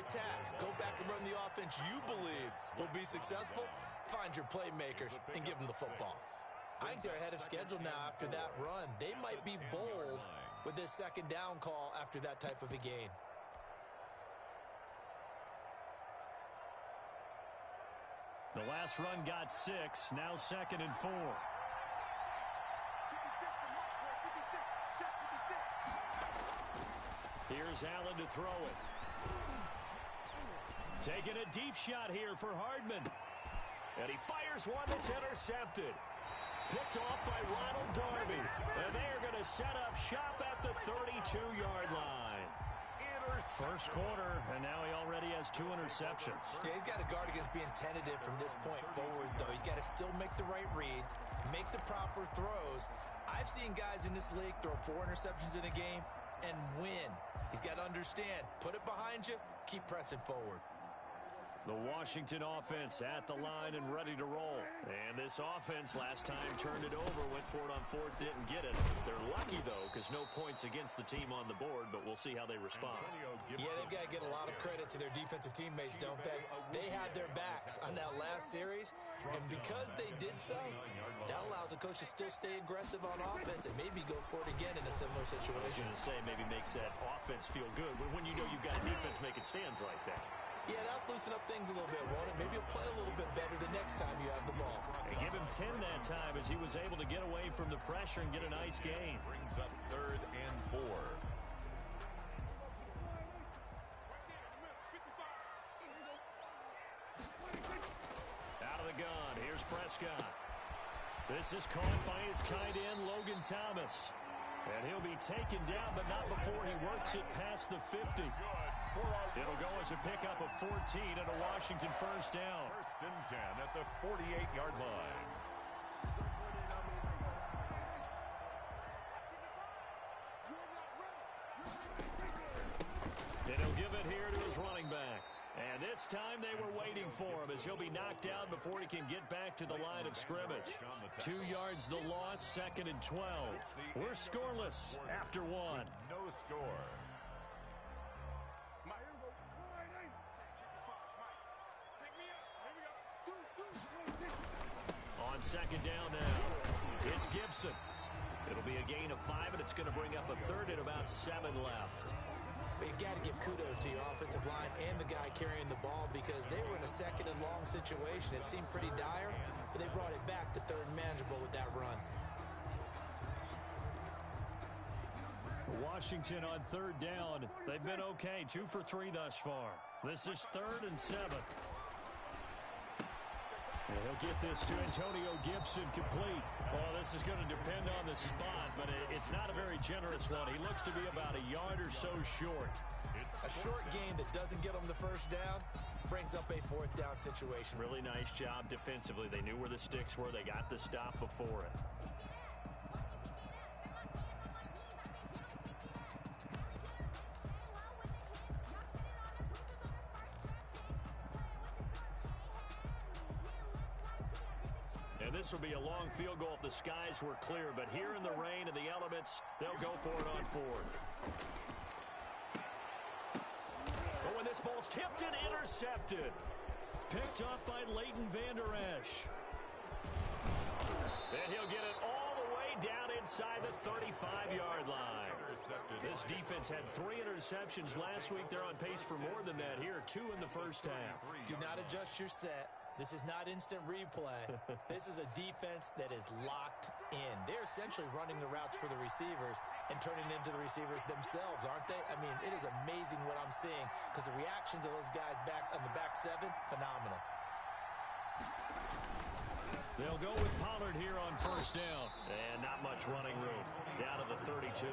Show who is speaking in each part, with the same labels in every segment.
Speaker 1: attack. Go back and run the offense you believe will be successful. Find your playmakers and give them the football. I think they're ahead of schedule now after that run. They might be bold with this second down call after that type of a gain.
Speaker 2: The last run got 6, now 2nd and 4. Here's Allen to throw it. Taking a deep shot here for Hardman. And he fires one that's intercepted. Picked off by Ronald Darby. And they're going to set up shop at the 32-yard line. First quarter, and now he already has 2 interceptions.
Speaker 1: Yeah, he's got to guard against being tentative from this point forward, though. He's got to still make the right reads, make the proper throws. I've seen guys in this league throw 4 interceptions in a game and win. He's got to understand, put it behind you, keep pressing forward.
Speaker 2: The Washington offense at the line and ready to roll. And this offense last time turned it over, went for it on 4th, didn't get it. They're lucky, though, because no points against the team on the board, but we'll see how they respond.
Speaker 1: Yeah, they've got to get a lot of credit to their defensive teammates, don't they? They had their backs on that last series, and because they did so, that allows the coach to still stay aggressive on offense and maybe go for it again in a similar situation.
Speaker 2: I was going to say, maybe makes that offense feel good, but when you know you've got defense making stands like that.
Speaker 1: Yeah, that'll loosen up things a little bit, won't it? Maybe he'll play a little bit better the next time you have the ball.
Speaker 2: They give him 10 that time as he was able to get away from the pressure and get a nice gain.
Speaker 3: Brings up 3rd and 4.
Speaker 2: Out of the gun, here's Prescott. This is caught by his tight end, Logan Thomas. And he'll be taken down, but not before he works it past the 50. It'll go as a pickup of 14 and a Washington first down.
Speaker 3: 1st and 10 at the 48-yard line.
Speaker 2: And he'll give it here to his running back. And this time they were waiting for him as he'll be knocked down before he can get back to the line of scrimmage. 2 yards the loss, 2nd and 12. We're scoreless after 1.
Speaker 3: No score.
Speaker 2: On 2nd down now, it's Gibson. It'll be a gain of 5, and it's going to bring up a 3rd and about 7 left.
Speaker 1: But you got to give kudos to your offensive line and the guy carrying the ball because they were in a 2nd and long situation. It seemed pretty dire, but they brought it back to 3rd and manageable with that run.
Speaker 2: Washington on 3rd down. They've been okay, 2 for 3 thus far. This is 3rd and 7. And he'll get this to Antonio Gibson complete. Oh, this is going to depend on the spot, but it's not a very generous one. He looks to be about a yard or so short.
Speaker 1: A short gain that doesn't get him the first down brings up a 4th down situation.
Speaker 2: Really nice job defensively. They knew where the sticks were. They got the stop before it. This will be a long field goal if the skies were clear, but here in the rain and the elements, they'll go for it on 4th. Oh, and this ball's tipped and intercepted. Picked off by Leighton Vander Esch. And he'll get it all the way down inside the 35-yard line. This defense had 3 interceptions last week. They're on pace for more than that here, 2 in the first half.
Speaker 1: Do not adjust your set. This is not instant replay. This is a defense that is locked in. They're essentially running the routes for the receivers and turning into the receivers themselves, aren't they? I mean, it is amazing what I'm seeing because the reactions of those guys back on the back 7, phenomenal.
Speaker 2: They'll go with Pollard here on first down. And not much running room. Down to the 32.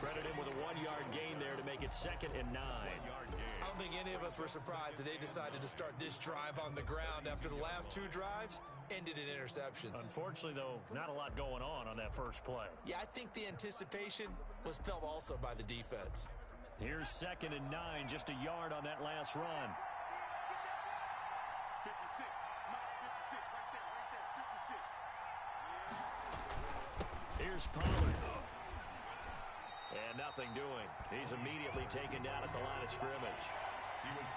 Speaker 2: Credit him with a 1-yard gain there to make it 2nd and 9.
Speaker 1: I don't think any of us were surprised that they decided to start this drive on the ground after the last 2 drives ended in interceptions.
Speaker 2: Unfortunately, though, not a lot going on that first play.
Speaker 1: Yeah, I think the anticipation was felt also by the defense.
Speaker 2: Here's 2nd and 9, just a yard on that last run.
Speaker 3: 56, right there, 56.
Speaker 2: Here's Pollard. And nothing doing. He's immediately taken down at the line of scrimmage.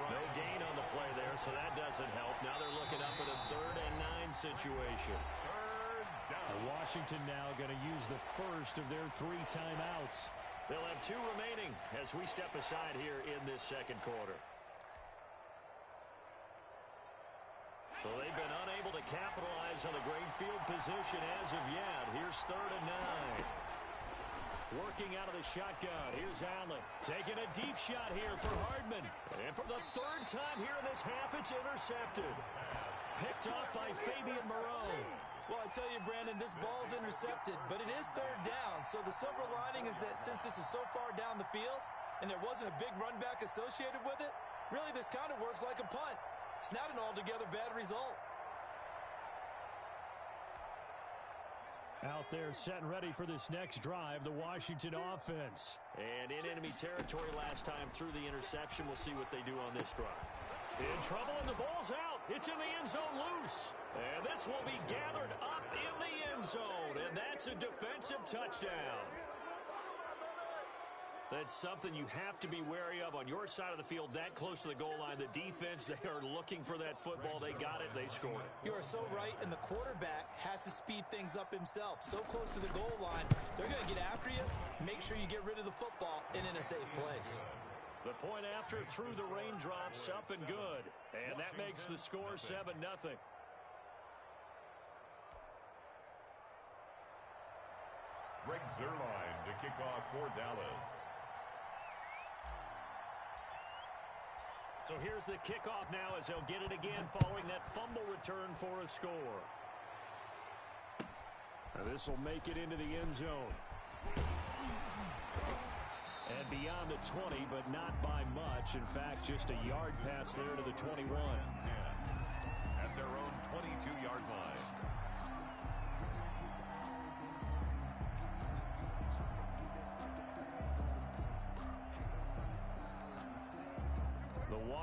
Speaker 2: No gain on the play there, so that doesn't help. Now they're looking up at a 3rd and 9 situation.
Speaker 4: Washington now going to use the first of their 3 timeouts.
Speaker 2: They'll have 2 remaining as we step aside here in this second quarter. So they've been unable to capitalize on a great field position as of yet. Here's 3rd and 9. Working out of the shotgun. Here's Allen. Taking a deep shot here for Hardman. And for the 3rd time here in this half, it's intercepted. Picked off by Fabian Moreau.
Speaker 1: Well, I tell you, Brandon, this ball's intercepted, but it is 3rd down. So the silver lining is that since this is so far down the field and there wasn't a big run back associated with it, really this kind of works like a punt. It's not an altogether bad result.
Speaker 4: Out there set and ready for this next drive, the Washington offense.
Speaker 2: And in enemy territory last time through the interception. We'll see what they do on this drive. In trouble, and the ball's out. It's in the end zone loose. And this will be gathered up in the end zone. And that's a defensive touchdown. That's something you have to be wary of on your side of the field, that close to the goal line. The defense, they are looking for that football. They got it. They scored it.
Speaker 1: You are so right, and the quarterback has to speed things up himself. So close to the goal line, they're going to get after you. Make sure you get rid of the football and in a safe place.
Speaker 2: The point after through the raindrops, up and good. And that makes the score 7-0.
Speaker 3: Greg Zuerlein to kick off for Dallas.
Speaker 2: So here's the kickoff now as they'll get it again following that fumble return for a score.
Speaker 4: This will make it into the end zone. And beyond the 20, but not by much. In fact, just a yard pass there to the 21.
Speaker 3: At their own 22-yard line.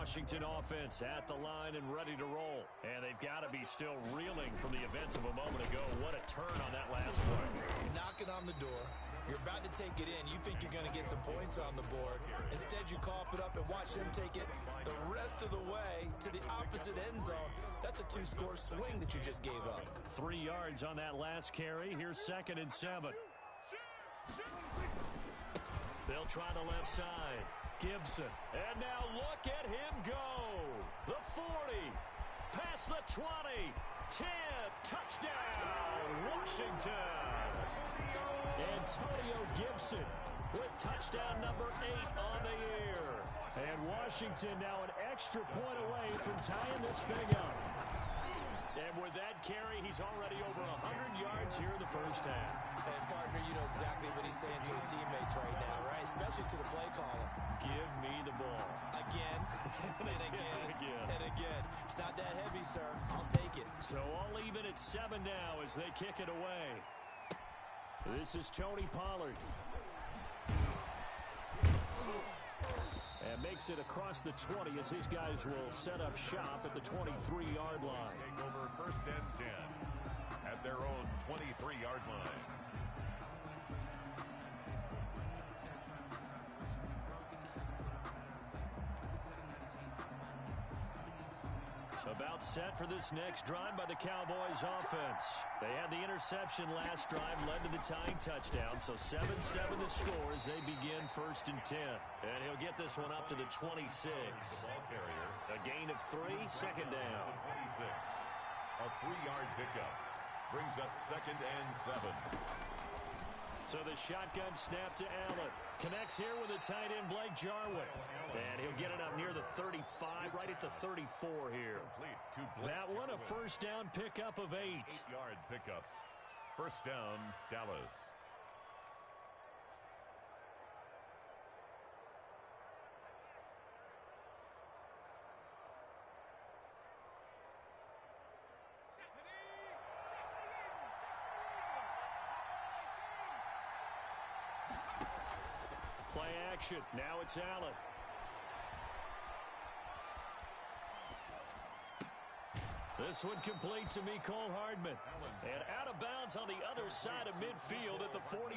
Speaker 2: Washington offense at the line and ready to roll. And they've got to be still reeling from the events of a moment ago. What a turn on that last play.
Speaker 1: You're knocking on the door. You're about to take it in. You think you're going to get some points on the board. Instead, you cough it up and watch them take it the rest of the way to the opposite end zone. That's a 2-score swing that you just gave up.
Speaker 2: 3 yards on that last carry. Here's 2nd and 7. They'll try the left side. Gibson. And now look at him go. The 40. Past the 20. 10. Touchdown. Washington. Antonio Gibson with touchdown number 8 on the year.
Speaker 4: And Washington now an extra point away from tying this thing up.
Speaker 2: And with that carry, he's already over 100 yards here in the first half.
Speaker 1: And, partner, you know exactly what he's saying to his teammates right now, right? Especially to the play caller.
Speaker 2: Give me the ball.
Speaker 1: Again, and again, and again. It's not that heavy, sir. I'll take it.
Speaker 2: So I'll leave it at 7 now as they kick it away.
Speaker 4: This is Tony Pollard. And makes it across the 20 as his guys will set up shop at the 23-yard line.
Speaker 3: Take over 1st and 10 at their own 23-yard line.
Speaker 2: About set for this next drive by the Cowboys offense. They had the interception last drive, led to the tying touchdown. So 7-7 the score as they begin 1st and 10. And he'll get this one up to the 26.
Speaker 3: The ball carrier.
Speaker 2: A gain of 3, 2nd down.
Speaker 3: 26. A 3-yard pickup. Brings up 2nd and 7.
Speaker 2: So the shotgun snap to Allen. Connects here with the tight end Blake Jarwin. And he'll get it up near the 35, right at the 34 here. That one a 1st down pickup of 8.
Speaker 3: 8-yard pickup. 1st down, Dallas.
Speaker 2: Play action. Now it's Allen. This one complete to Mecole Hardman. And out of bounds on the other side of midfield at the 45.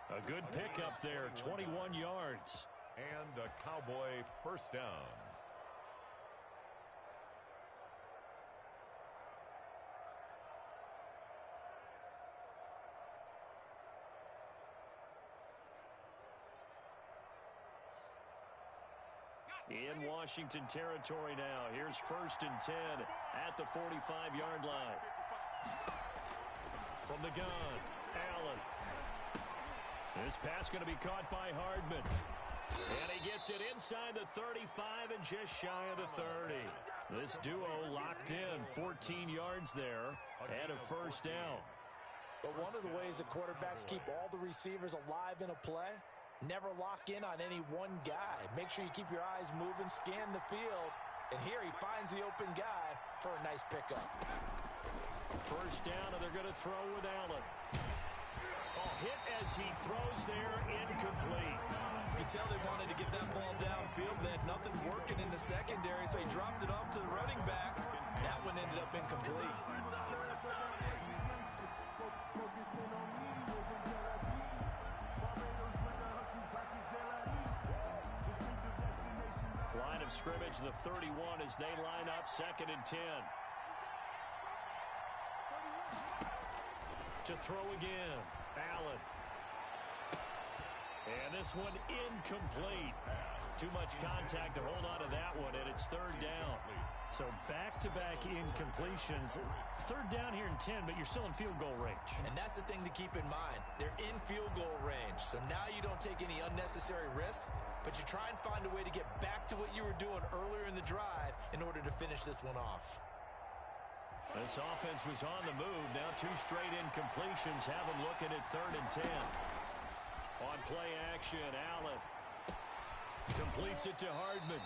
Speaker 2: A good pickup there, 21 yards.
Speaker 3: And a Cowboy first down.
Speaker 2: In Washington territory now. Here's 1st and 10 at the 45-yard line. From the gun, Allen. This pass going to be caught by Hardman. And he gets it inside the 35 and just shy of the 30. This duo locked in, 14 yards there and a first down.
Speaker 1: But one of the ways that quarterbacks keep all the receivers alive in a play, never lock in on any one guy. Make sure you keep your eyes moving, scan the field. And here he finds the open guy for a nice pickup.
Speaker 2: First down, and they're going to throw with Allen. Hit as he throws there, incomplete.
Speaker 1: You can tell they wanted to get that ball downfield. They had nothing working in the secondary, so he dropped it off to the running back. That one ended up incomplete.
Speaker 2: Line of scrimmage, the 31 as they line up, 2nd and 10. To throw again, Allen. And this one incomplete. Too much contact to hold on to that one, and it's 3rd down.
Speaker 4: So back-to-back incompletions. 3rd down here in 10, but you're still in field goal range.
Speaker 1: And that's the thing to keep in mind. They're in field goal range, so now you don't take any unnecessary risks, but you try and find a way to get back to what you were doing earlier in the drive in order to finish this one off.
Speaker 2: This offense was on the move. Now 2 straight incompletions have them looking at 3rd and 10. On play action, Allen completes it to Hardman.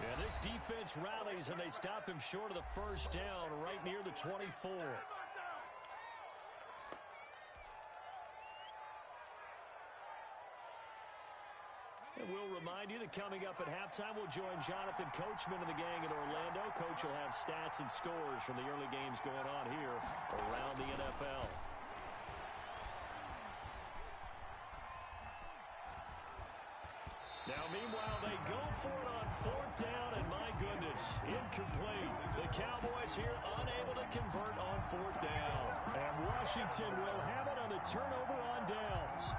Speaker 2: And this defense rallies, and they stop him short of the first down right near the 24. And we'll remind you that coming up at halftime, we'll join Jonathan Coachman and the gang in Orlando. Coach will have stats and scores from the early games going on here around the NFL. Now, meanwhile, they go for it on 4th down, and my goodness, incomplete. The Cowboys here unable to convert on 4th down. And Washington will have it on the turnover on downs.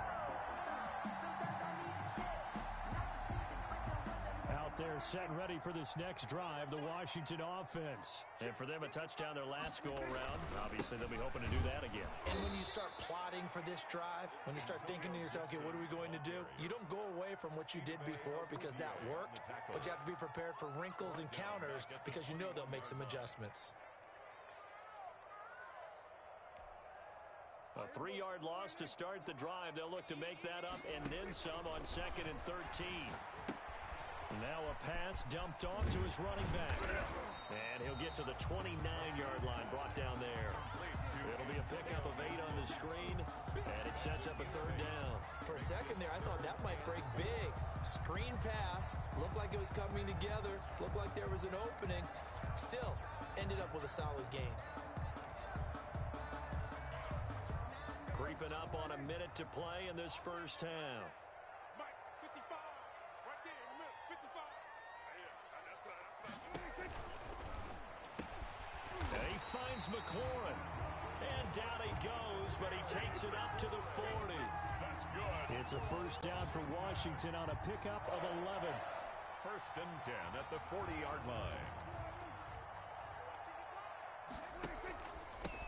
Speaker 4: Out there set and ready for this next drive, the Washington offense.
Speaker 2: And for them, a touchdown their last go-around. Obviously, they'll be hoping to do that again.
Speaker 1: And when you start plotting for this drive, when you start thinking to yourself, okay, what are we going to do? You don't go away from what you did before because that worked, but you have to be prepared for wrinkles and counters because you know they'll make some adjustments.
Speaker 2: A 3-yard loss to start the drive. They'll look to make that up and then some on 2nd and 13. Now a pass dumped off to his running back. And he'll get to the 29-yard line, brought down there. It'll be a pickup of 8 on the screen, and it sets up a 3rd down.
Speaker 1: For a second there, I thought that might break big. Screen pass, looked like it was coming together, looked like there was an opening. Still, ended up with a solid gain.
Speaker 2: Creeping up on a minute to play in this first half. And he finds McLaurin. And down he goes, but he takes it up to the 40.
Speaker 3: That's good.
Speaker 4: It's a first down for Washington on a pickup of 11.
Speaker 3: 1st and 10 at the 40-yard line.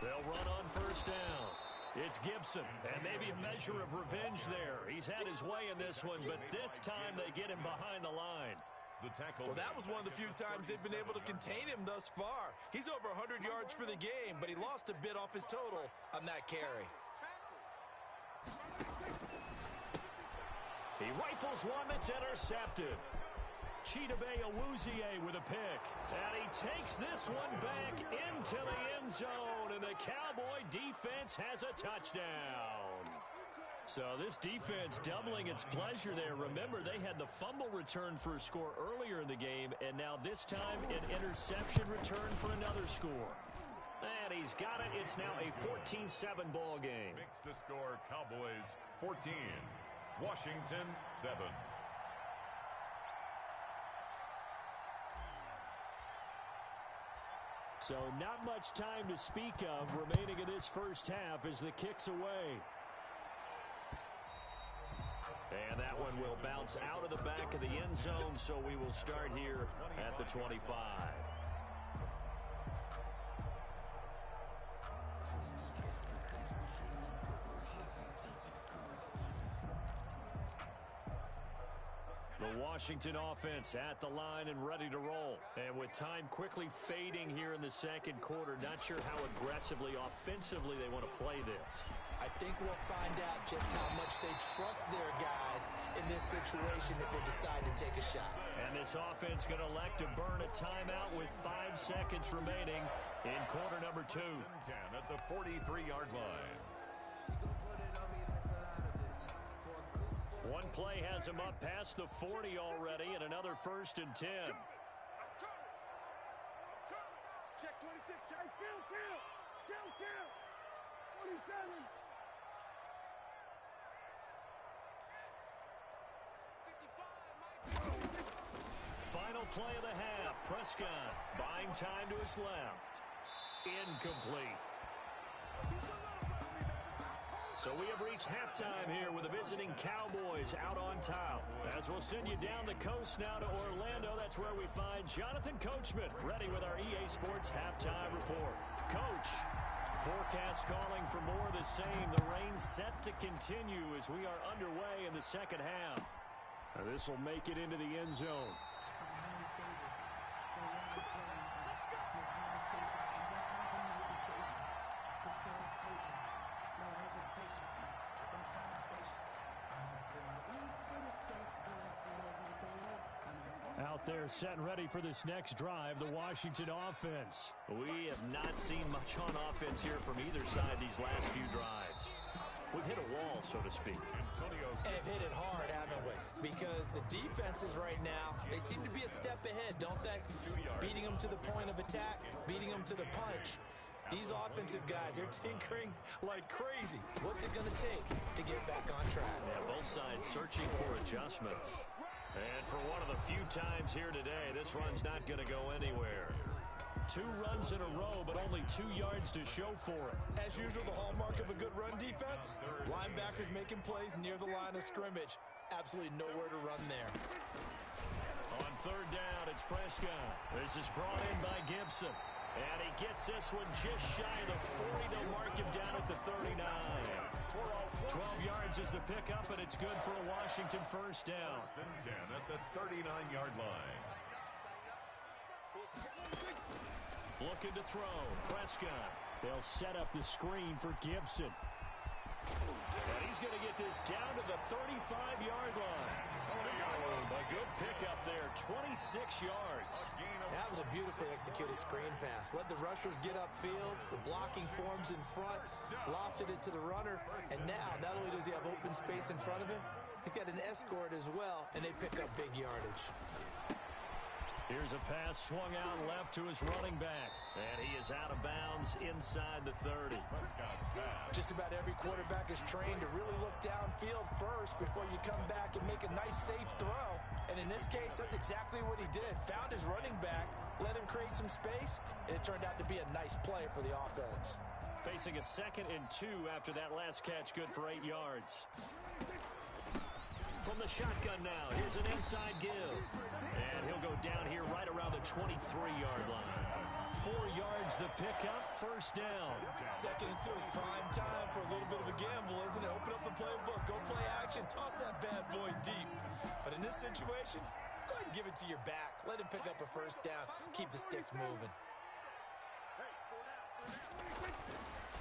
Speaker 2: They'll run on 1st down. It's Gibson, and maybe a measure of revenge there. He's had his way in this one, but this time they get him behind the line.
Speaker 3: The tackle.
Speaker 1: Well, that was one of the few times they've been able to contain him thus far. He's over 100 yards for the game, but he lost a bit off his total on that carry.
Speaker 2: He rifles one that's intercepted. Chidobe Awuzie with a pick. And he takes this one back into the end zone, and the Cowboy defense has a touchdown. So this defense doubling its pleasure there. Remember, they had the fumble return for a score earlier in the game, and now this time an interception return for another score. And he's got it. It's now a 14-7 ball game.
Speaker 3: Makes the score Cowboys 14, Washington 7.
Speaker 2: So not much time to speak of remaining in this first half as the kick's away. And that one will bounce out of the back of the end zone, so we will start here at the 25. The Washington offense at the line and ready to roll. And with time quickly fading here in the second quarter, not sure how aggressively, offensively they want to play this.
Speaker 1: I think we'll find out just how much they trust their guys in this situation if they decide to take a shot.
Speaker 2: And this offense going to elect to burn a timeout with 5 seconds remaining in quarter number 2.
Speaker 3: 10 at the 43-yard line.
Speaker 2: One play has him up past the 40 already, and another 1st and 10.
Speaker 5: Check 26, check, kill, 27.
Speaker 2: Final play of the half. Prescott buying time to his left. Incomplete. So we have reached halftime here with the visiting Cowboys out on top. As we'll send you down the coast now to Orlando, that's where we find Jonathan Coachman ready with our EA Sports halftime report. Coach, forecast calling for more of the same. The rain set to continue as we are underway in the second half. This will make it into the end zone. Out there set and ready for this next drive, the Washington offense.
Speaker 4: We have not seen much on offense here from either side these last few drives. We've hit a wall, so to speak.
Speaker 1: And have hit it hard, haven't we? Because the defenses right now, they seem to be a step ahead, don't they? Beating them to the point of attack, beating them to the punch. These offensive guys, they're tinkering like crazy. What's it going to take to get back on track?
Speaker 2: Yeah, both sides searching for adjustments. And for one of the few times here today, this run's not going to go anywhere. 2 runs in a row, but only 2 yards to show for it.
Speaker 1: As usual, the hallmark of a good run defense, linebackers making plays near the line of scrimmage. Absolutely nowhere to run there.
Speaker 2: On 3rd down, it's Prescott. This is brought in by Gibson. And he gets this one just shy of the 40. They'll mark him down at the 39. 12 yards is the pickup, and it's good for a Washington 1st down.
Speaker 3: 10 at the 39-yard line.
Speaker 2: Looking to throw. Prescott. They'll set up the screen for Gibson. And he's going to get this down to the 35-yard line. A good pickup there, 26 yards.
Speaker 1: That was a beautifully executed screen pass. Let the rushers get upfield. The blocking forms in front. Lofted it to the runner. And now, not only does he have open space in front of him, he's got an escort as well, and they pick up big yardage.
Speaker 2: Here's a pass swung out left to his running back. And he is out of bounds inside the 30.
Speaker 1: Just about every quarterback is trained to really look downfield first before you come back and make a nice, safe throw. And in this case, that's exactly what he did. Found his running back, let him create some space, and it turned out to be a nice play for the offense.
Speaker 2: Facing a 2nd and 2 after that last catch, good for 8 yards. From the shotgun now, here's an inside give. And he'll go down here right around the 23-yard line. 4 yards the pickup, 1st down.
Speaker 1: 2nd and 2 is prime time for a little bit of a gamble, isn't it? Open up the playbook, go play action, toss that bad boy deep. But in this situation, go ahead and give it to your back. Let him pick up a 1st down, keep the sticks moving.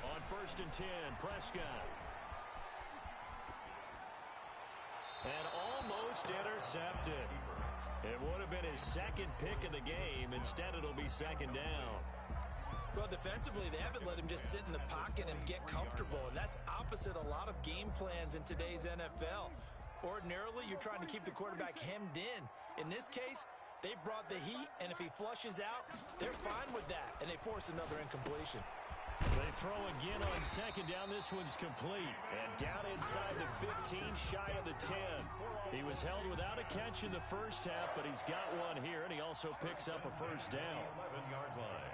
Speaker 2: On 1st and 10, Prescott. And almost intercepted. It would have been his 2nd pick of the game. Instead, it'll be 2nd down.
Speaker 1: Well, defensively, they haven't let him just sit in the pocket and get comfortable, and that's opposite a lot of game plans in today's NFL. Ordinarily, you're trying to keep the quarterback hemmed in. In this case, They brought the heat, and if he flushes out, they're fine with that, and they force another incompletion.
Speaker 2: They throw again on second down. This one's complete. And down inside the 15, shy of the 10. He was held without a catch in the first half, but he's got one here, and he also picks up a first down.
Speaker 3: 11-yard line.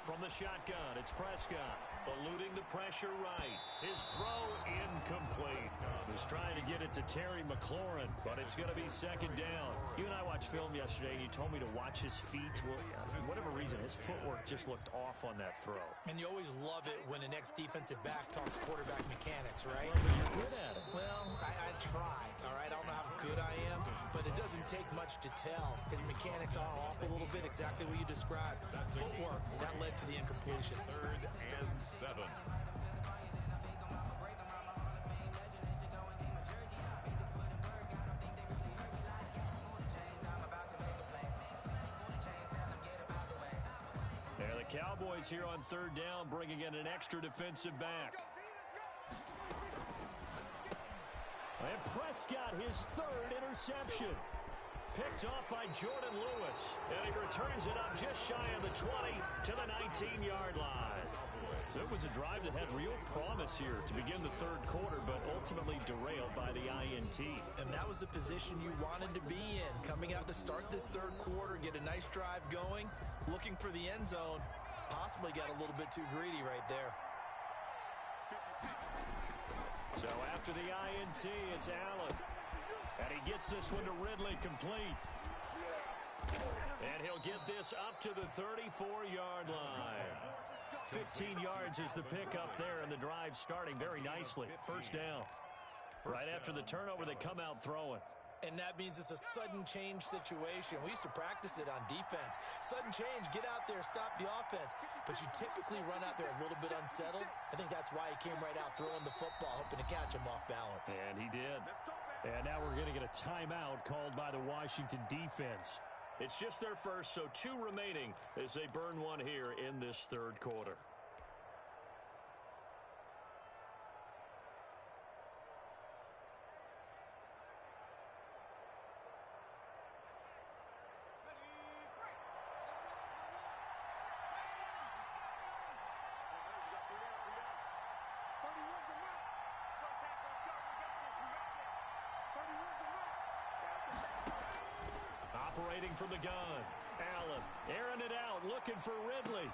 Speaker 2: From the shotgun, it's Prescott. Eluding the pressure right. His throw incomplete. Was trying to get it to Terry McLaurin, but it's going to be second down. You and I watched film yesterday, and you told me to watch his feet. Well, for whatever reason, his footwork just looked off on that throw.
Speaker 1: And you always love it when the next defensive back talks quarterback mechanics, right?
Speaker 2: Well, but you're good at it.
Speaker 1: Well, I try, all right? I don't know how good I am, but it doesn't take much to tell. His mechanics are off a little bit, exactly what you described. Footwork, that led to the incompletion.
Speaker 3: 3rd and 7.
Speaker 2: There the Cowboys here on 3rd down, bringing in an extra defensive back. And Prescott, his 3rd interception. Picked off by Jordan Lewis. And he returns it up just shy of the 20 to the 19-yard line. So it was a drive that had real promise here to begin the 3rd quarter, but ultimately derailed by the INT.
Speaker 1: And that was the position you wanted to be in. Coming out to start this 3rd quarter, get a nice drive going, looking for the end zone. Possibly got a little bit too greedy right there.
Speaker 2: So after the INT, it's Allen. And he gets this one to Ridley complete. And he'll get this up to the 34-yard line. 15 yards is the pickup there, and the drive starting very nicely. First down. Right after the turnover, they come out throwing.
Speaker 1: And that means it's a sudden change situation. We used to practice it on defense. Sudden change, get out there, stop the offense. But you typically run out there a little bit unsettled. I think that's why he came right out throwing the football, hoping to catch him off balance.
Speaker 2: And he did. And now we're going to get a timeout called by the Washington defense. It's just their first, so 2 remaining as they burn one here in this 3rd quarter. Operating from the gun. Allen airing it out, looking for Ridley.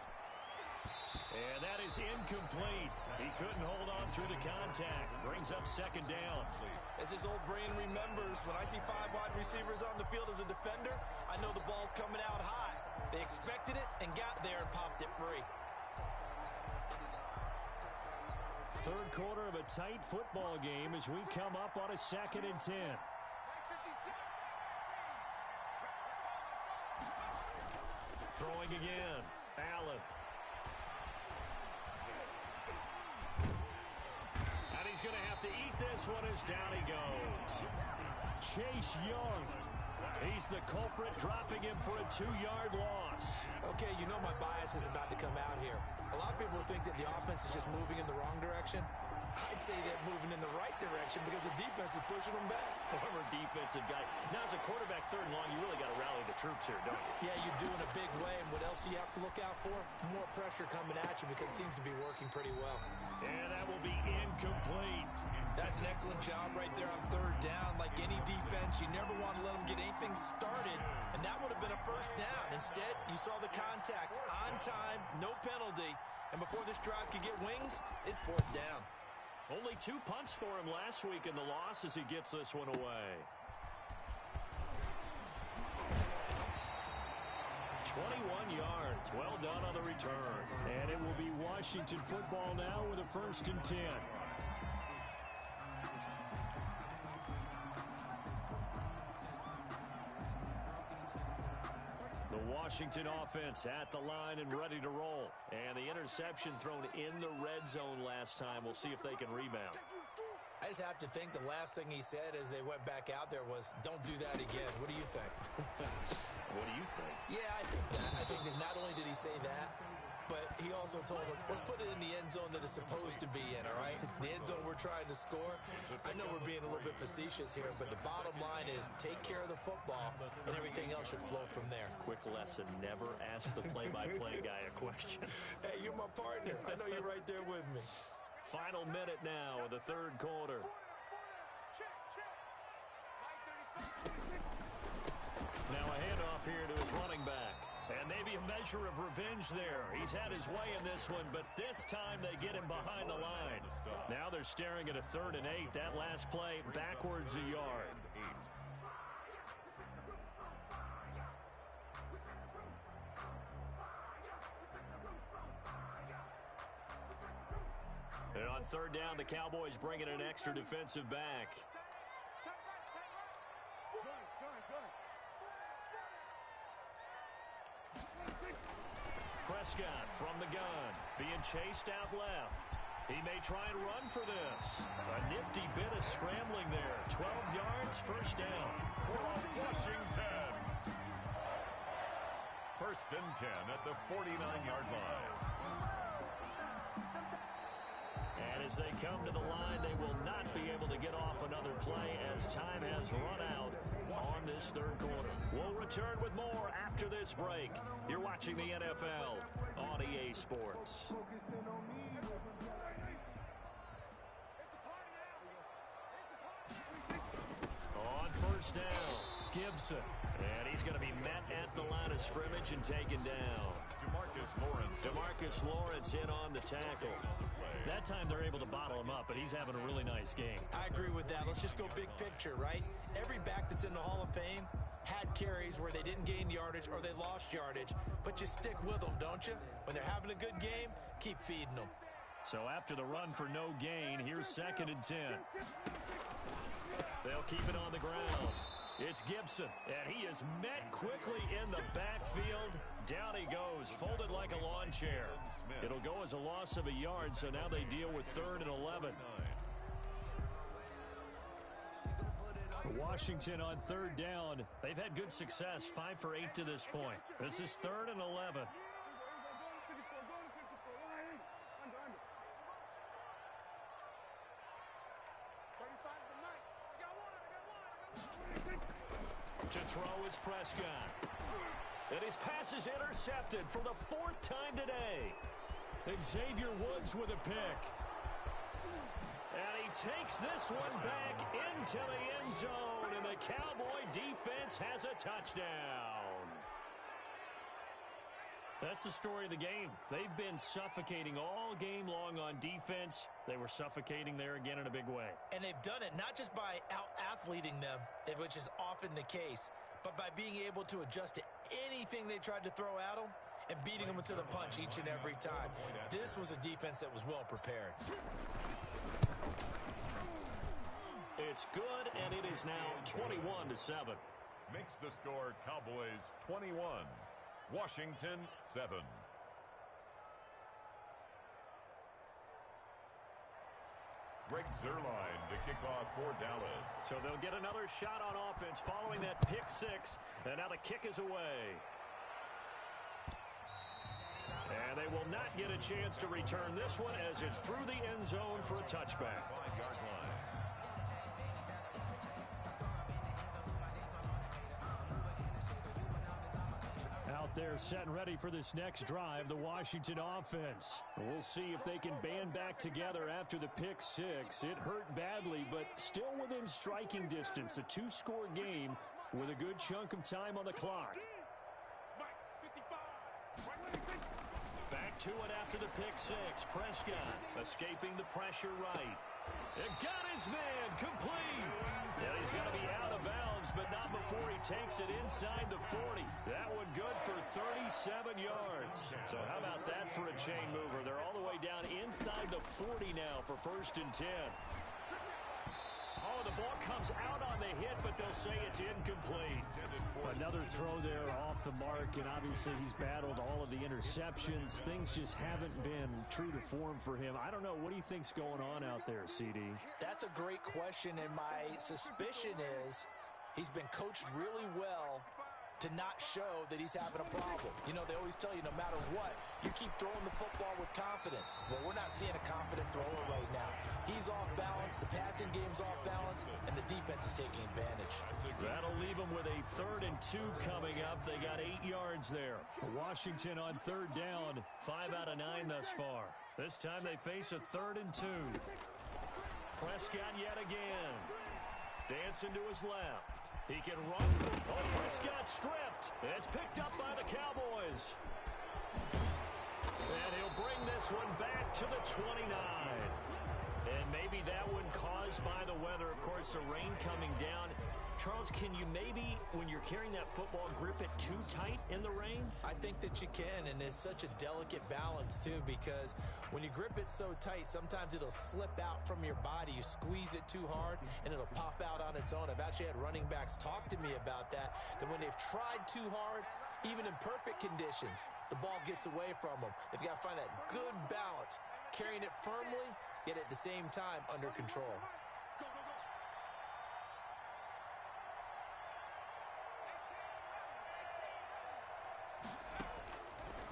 Speaker 2: And that is incomplete. He couldn't hold on through the contact. Brings up second down.
Speaker 1: As his old brain remembers, when I see 5 wide receivers on the field as a defender, I know the ball's coming out high. They expected it and got there and popped it free.
Speaker 2: 3rd quarter of a tight football game as we come up on a 2nd and 10. Throwing again. Allen. And he's going to have to eat this one as down he goes. Chase Young. He's the culprit, dropping him for a 2-yard loss.
Speaker 1: Okay, you know my bias is about to come out here. A lot of people think that the offense is just moving in the wrong direction. I'd say they're moving in the right direction because the defense is pushing them back.
Speaker 2: Former defensive guy. Now, as a quarterback 3rd and long, you really got to rally the troops here, don't you?
Speaker 1: Yeah, you do in a big way. And what else do you have to look out for? More pressure coming at you because it seems to be working pretty well.
Speaker 2: And that will be incomplete.
Speaker 1: That's an excellent job right there on 3rd down. Like any defense, you never want to let them get anything started. And that would have been a first down. Instead, you saw the contact on time, no penalty. And before this drive could get wings, it's 4th down.
Speaker 2: Only 2 punts for him last week in the loss as he gets this one away. 21 yards. Well done on the return. And it will be Washington football now with a 1st and 10. The Washington offense at the line and ready to roll. And the interception thrown in the red zone last time. We'll see if they can rebound.
Speaker 1: I just have to think the last thing he said as they went back out there was, don't do that again. What do you think?
Speaker 2: What do you think?
Speaker 1: Yeah, I think that. I think that not only did he say that, but he also told him, let's put it in the end zone that it's supposed to be in, all right? The end zone we're trying to score. I know we're being a little bit facetious here, but the bottom line is take care of the football, and everything else should flow from there.
Speaker 2: Quick lesson, never ask the play-by-play guy a question.
Speaker 1: Hey, you're my partner. I know you're right there with me.
Speaker 2: Final minute now of the third quarter. Now a handoff here to his running back. And maybe a measure of revenge there. He's had his way in this one, but this time they get him behind the line. Now they're staring at a 3rd and 8. That last play backwards a yard. And on 3rd down, the Cowboys bring in an extra defensive back. Prescott from the gun, being chased out left. He may try and run for this. A nifty bit of scrambling there. 12 yards, first down.
Speaker 3: Washington. 1st and 10 at the 49-yard line.
Speaker 2: And as they come to the line, they will not be able to get off another play as time has run out on this 3rd quarter. We'll return with more after this break. You're watching the NFL on EA Sports. On 1st down, Gibson. And he's going to be met at the line of scrimmage and taken down. DeMarcus Lawrence in on the tackle. That time they're able to bottle him up, but he's having a really nice game.
Speaker 1: I agree with that. Let's just go big picture, right? Every back that's in the Hall of Fame had carries where they didn't gain yardage or they lost yardage, but you stick with them, don't you? When they're having a good game, keep feeding them.
Speaker 2: So after the run for no gain, here's 2nd and 10. They'll keep it on the ground. It's Gibson, and he is met quickly in the backfield. Down he goes, folded like a lawn chair. It'll go as a loss of a yard, so now they deal with 3rd and 11. Washington on 3rd down. They've had good success, 5 for 8 to this point. This is 3rd and 11. To throw is Prescott. And his pass is intercepted for the 4th time today. Xavier Woods with a pick. And he takes this one back into the end zone, and the Cowboy defense has a touchdown. That's the story of the game. They've been suffocating all game long on defense. They were suffocating there again in a big way.
Speaker 1: And they've done it not just by out-athleting them, which is often the case, but by being able to adjust to anything they tried to throw at them and beating them into the punch each and every time. This was a defense that was well prepared.
Speaker 2: It's good, and it is now 21-7.
Speaker 3: Makes the score Cowboys 21, Washington 7. Greg Zuerlein to kick off for Dallas.
Speaker 2: So they'll get another shot on offense following that pick 6, and now the kick is away. And they will not get a chance to return this one as it's through the end zone for a touchback.
Speaker 3: 5-yard line.
Speaker 2: Out there set and ready for this next drive, the Washington offense. We'll see if they can band back together after the pick 6. It hurt badly, but still within striking distance. A 2-score game with a good chunk of time on the clock. Back to it after the pick 6. Prescott escaping the pressure right. It got his man complete. And he's got to be out of bounds, but not before he takes it inside the 40. That one good for 37 yards. So how about that for a chain mover? They're all the way down inside the 40 now for 1st and 10. Oh, the ball comes out on the hit, but they'll say it's incomplete. Another throw there off the mark, and obviously he's battled all of the interceptions. Things just haven't been true to form for him. I don't know. What do you think's going on out there, CD?
Speaker 1: That's a great question, and my suspicion is he's been coached really well to not show that he's having a problem. You know, they always tell you no matter what, you keep throwing the football with confidence. Well, we're not seeing a confident thrower right now. He's off balance, the passing game's off balance, and the defense is taking advantage.
Speaker 2: That'll leave them with a 3rd and 2 coming up. They got 8 yards there. Washington on 3rd down, 5 out of 9 thus far. This time they face a 3rd and 2. Prescott yet again. Dancing to his left. He can run. Oh, Prescott stripped. It's picked up by the Cowboys. And he'll bring this one back to the 29. And maybe that one caused by the weather. Of course, the rain coming down. Charles, can you maybe, when you're carrying that football, grip it too tight in the rain?
Speaker 1: I think that you can, and it's such a delicate balance, too, because when you grip it so tight, sometimes it'll slip out from your body. You squeeze it too hard, and it'll pop out on its own. I've actually had running backs talk to me about that when they've tried too hard, even in perfect conditions, the ball gets away from them. They've got to find that good balance, carrying it firmly, yet at the same time under control.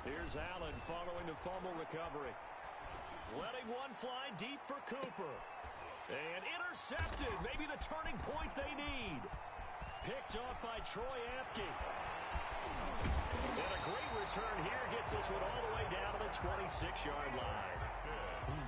Speaker 2: Here's Allen following the fumble recovery. Letting one fly deep for Cooper. And intercepted. Maybe the turning point they need. Picked off by Troy Apke. And a great return here gets this one all the way down to the 26-yard line.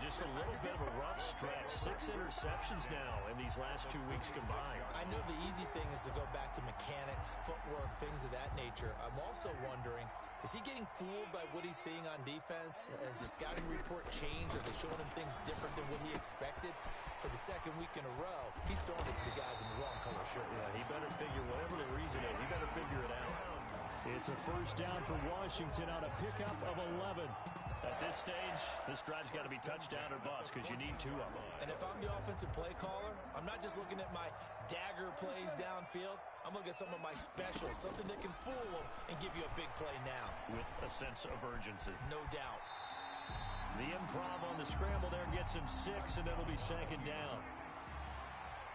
Speaker 2: Just a little bit of a rough stretch. 6 interceptions now in these last 2 weeks combined.
Speaker 1: I know the easy thing is to go back to mechanics, footwork, things of that nature. I'm also wondering, is he getting fooled by what he's seeing on defense? Has the scouting report changed? Are they showing him things different than what he expected? For the 2nd week in a row, he's throwing it to the guys in the wrong color shirts.
Speaker 2: Yeah, he better figure, whatever the reason is, he better figure it out. It's a 1st down for Washington on a pickup of 11. At this stage, this drive's got to be touchdown or bust because you need 2 of them.
Speaker 1: And if I'm the offensive play caller, I'm not just looking at my dagger plays downfield. I'm looking at some of my specials, something that can fool them and give you a big play now.
Speaker 2: With a sense of urgency.
Speaker 1: No doubt.
Speaker 2: The improv on the scramble there gets him 6, and it'll be 2nd down.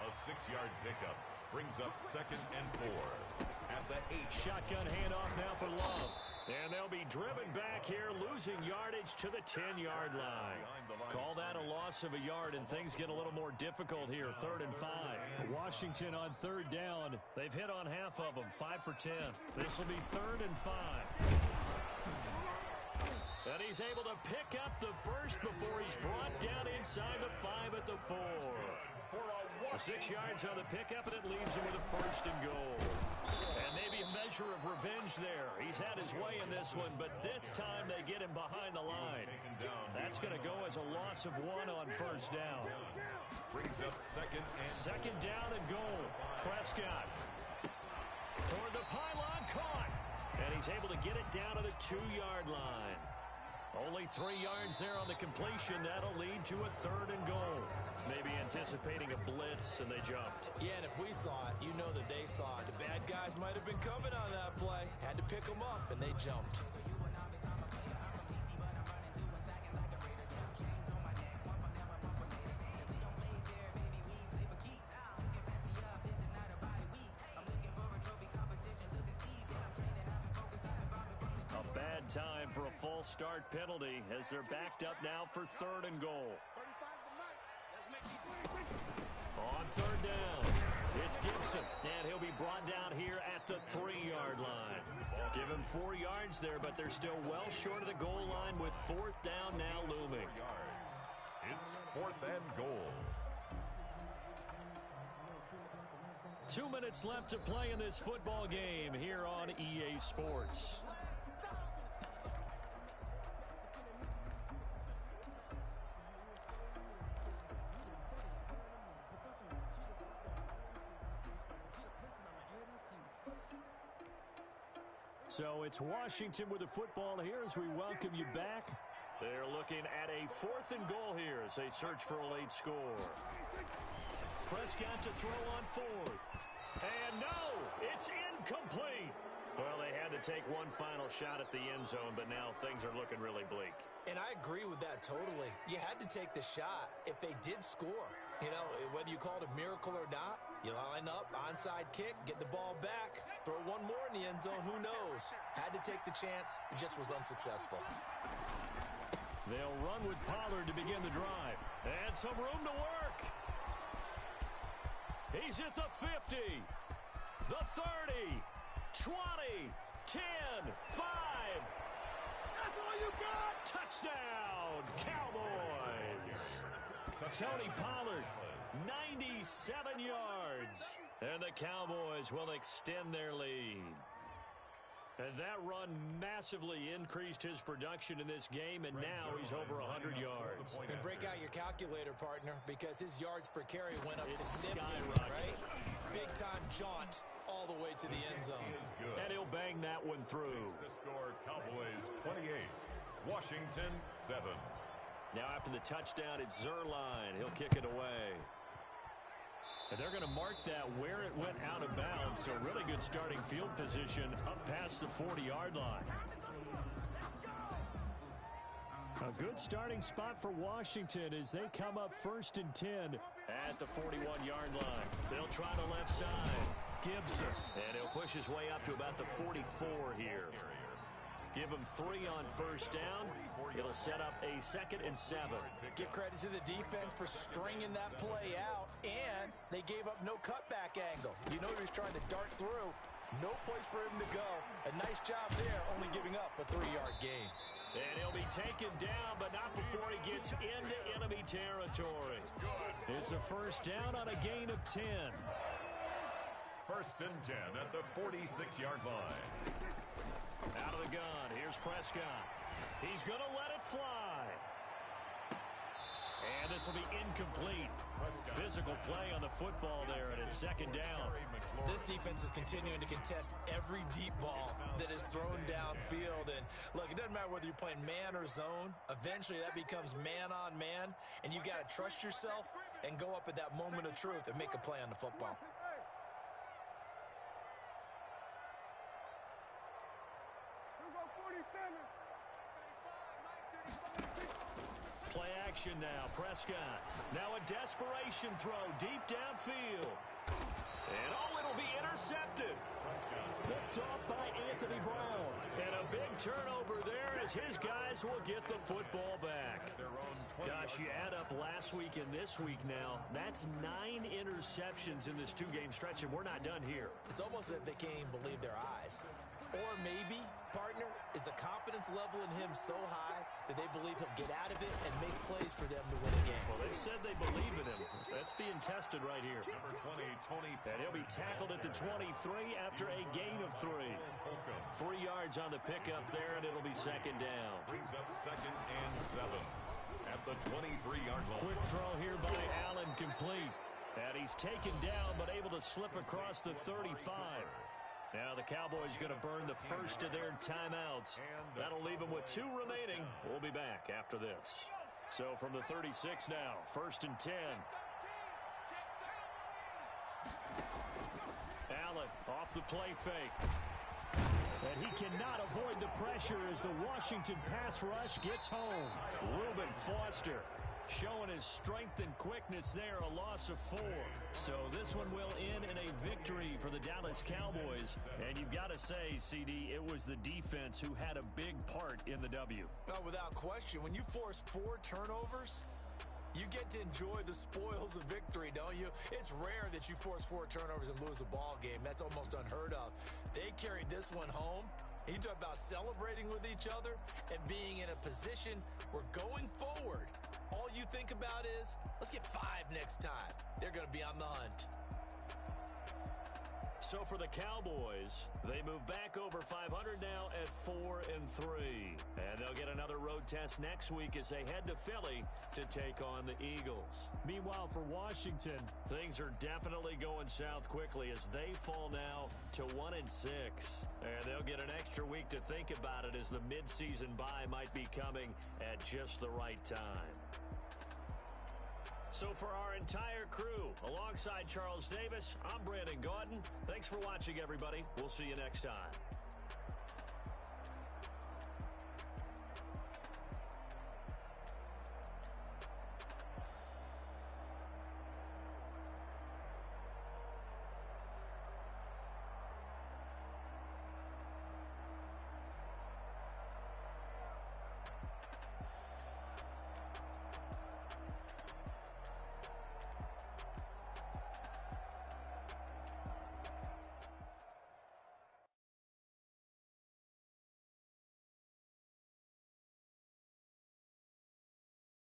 Speaker 3: A 6-yard pickup brings up 2nd and 4 at the 8.
Speaker 2: Shotgun handoff now for Love. And they'll be driven back here, losing yardage to the 10-yard line. Call that a loss of a yard, and things get a little more difficult here. 3rd and 5. Washington on 3rd down. They've hit on half of them, 5 for 10. This will be 3rd and 5. And he's able to pick up the first before he's brought down inside the 5 at the 4. 6 yards on the pickup, and it leaves him with a 1st and goal. And maybe a measure of revenge there. He's had his way in this one, but this time they get him behind the line. That's going to go as a loss of 1 on 1st down.
Speaker 3: Brings up
Speaker 2: 2nd down and goal. Prescott toward the pylon, caught. And he's able to get it down to the 2-yard line. Only 3 yards there on the completion. That'll lead to a 3rd and goal. Maybe anticipating a blitz, and they jumped.
Speaker 1: Yeah, and if we saw it, you know that they saw it. The bad guys might have been coming on that play. Had to pick them up, and they jumped.
Speaker 2: A bad time for a false start penalty as they're backed up now for 3rd and goal. On 3rd down, it's Gibson, and he'll be brought down here at the 3-yard line. Give him 4 yards there, but they're still well short of the goal line with 4th down now looming.
Speaker 3: It's 4th and goal.
Speaker 2: 2 minutes left to play in this football game here on EA Sports. So it's Washington with the football here as we welcome you back. They're looking at a 4th and goal here as they search for a late score. Prescott to throw on 4th. And no, it's incomplete. Well, they had to take one final shot at the end zone, but now things are looking really bleak.
Speaker 1: And I agree with that totally. You had to take the shot if they did score. You know, whether you call it a miracle or not, You line up, onside kick, get the ball back, throw one more in the end zone, who knows? Had to take the chance, it just was unsuccessful.
Speaker 2: They'll run with Pollard to begin the drive. And some room to work. He's at the 50, the 30, 20, 10, 5.
Speaker 5: That's all you got!
Speaker 2: Touchdown, Cowboys! Tony Pollard, 97 yards. And the Cowboys will extend their lead. And that run massively increased his production in this game, and now he's over 100 yards.
Speaker 1: And break out your calculator, partner, because his yards per carry went up significantly, right? Big-time jaunt all the way to the end zone.
Speaker 2: And he'll bang that one through.
Speaker 3: The score, Cowboys 28, Washington 7.
Speaker 2: Now after the touchdown, it's Zuerlein. He'll kick it away. And they're going to mark that where it went out of bounds, so really good starting field position up past the 40-yard line. A good starting spot for Washington as they come up 1st and 10 at the 41-yard line. They'll try the left side. Gibson. And he'll push his way up to about the 44 here. Give him 3 on 1st down. It'll set up a 2nd and 7.
Speaker 1: Give credit to the defense for stringing that play out, and they gave up no cutback angle. You know he was trying to dart through. No place for him to go. A nice job there, only giving up a 3-yard gain.
Speaker 2: And he'll be taken down, but not before he gets into enemy territory. It's a 1st down on a gain of 10.
Speaker 3: 1st and 10 at the 46-yard line.
Speaker 2: Out of the gun, here's Prescott. He's going to let it fly. And this will be incomplete. Physical play on the football there, and it's 2nd down.
Speaker 1: This defense is continuing to contest every deep ball that is thrown downfield. And look, it doesn't matter whether you're playing man or zone. Eventually, that becomes man on man, and you got to trust yourself and go up at that moment of truth and make a play on the football.
Speaker 2: Play action now. Prescott. Now a desperation throw deep downfield. And it'll be intercepted. Picked off by Anthony Brown. And a big turnover there as his guys will get the football back. Gosh, you add up last week and this week now. That's 9 interceptions in this 2-game stretch, and we're not done here.
Speaker 1: It's almost as if they can't even believe their eyes. Or maybe, partner, is the confidence level in him so high that they believe he'll get out of it and make plays for them to win a game.
Speaker 2: Well, they said they believe in him. That's being tested right here.
Speaker 3: Number 20, Tony.
Speaker 2: And he'll be tackled at the 23 after a gain of 3. 3 yards on the pickup there, and it'll be 2nd down.
Speaker 3: Brings up 2nd and 7 at the 23-yard line.
Speaker 2: Quick throw here by Allen, complete. And he's taken down, but able to slip across the 35. Now the Cowboys going to burn the first of their timeouts. That'll leave them with 2 remaining. We'll be back after this. So from the 36 now, 1st and 10. Allen off the play fake. And he cannot avoid the pressure as the Washington pass rush gets home. Reuben Foster showing his strength and quickness there, a loss of 4. So this one will end in a victory for the Dallas Cowboys. And you've got to say, CD, it was the defense who had a big part in the W.
Speaker 1: Oh, without question. When you force 4 turnovers, you get to enjoy the spoils of victory, don't you? It's rare that you force 4 turnovers and lose a ball game. That's almost unheard of. They carried this one home. You talk about celebrating with each other and being in a position where going forward, all you think about is, let's get 5 next time. They're going to be on the hunt.
Speaker 2: So for the Cowboys, they move back over 500 now at 4-3. And they'll get another road test next week as they head to Philly to take on the Eagles. Meanwhile, for Washington, things are definitely going south quickly as they fall now to 1-6. And they'll get an extra week to think about it as the midseason bye might be coming at just the right time. So for our entire crew, alongside Charles Davis, I'm Brandon Gaudin. Thanks for watching, everybody. We'll see you next time.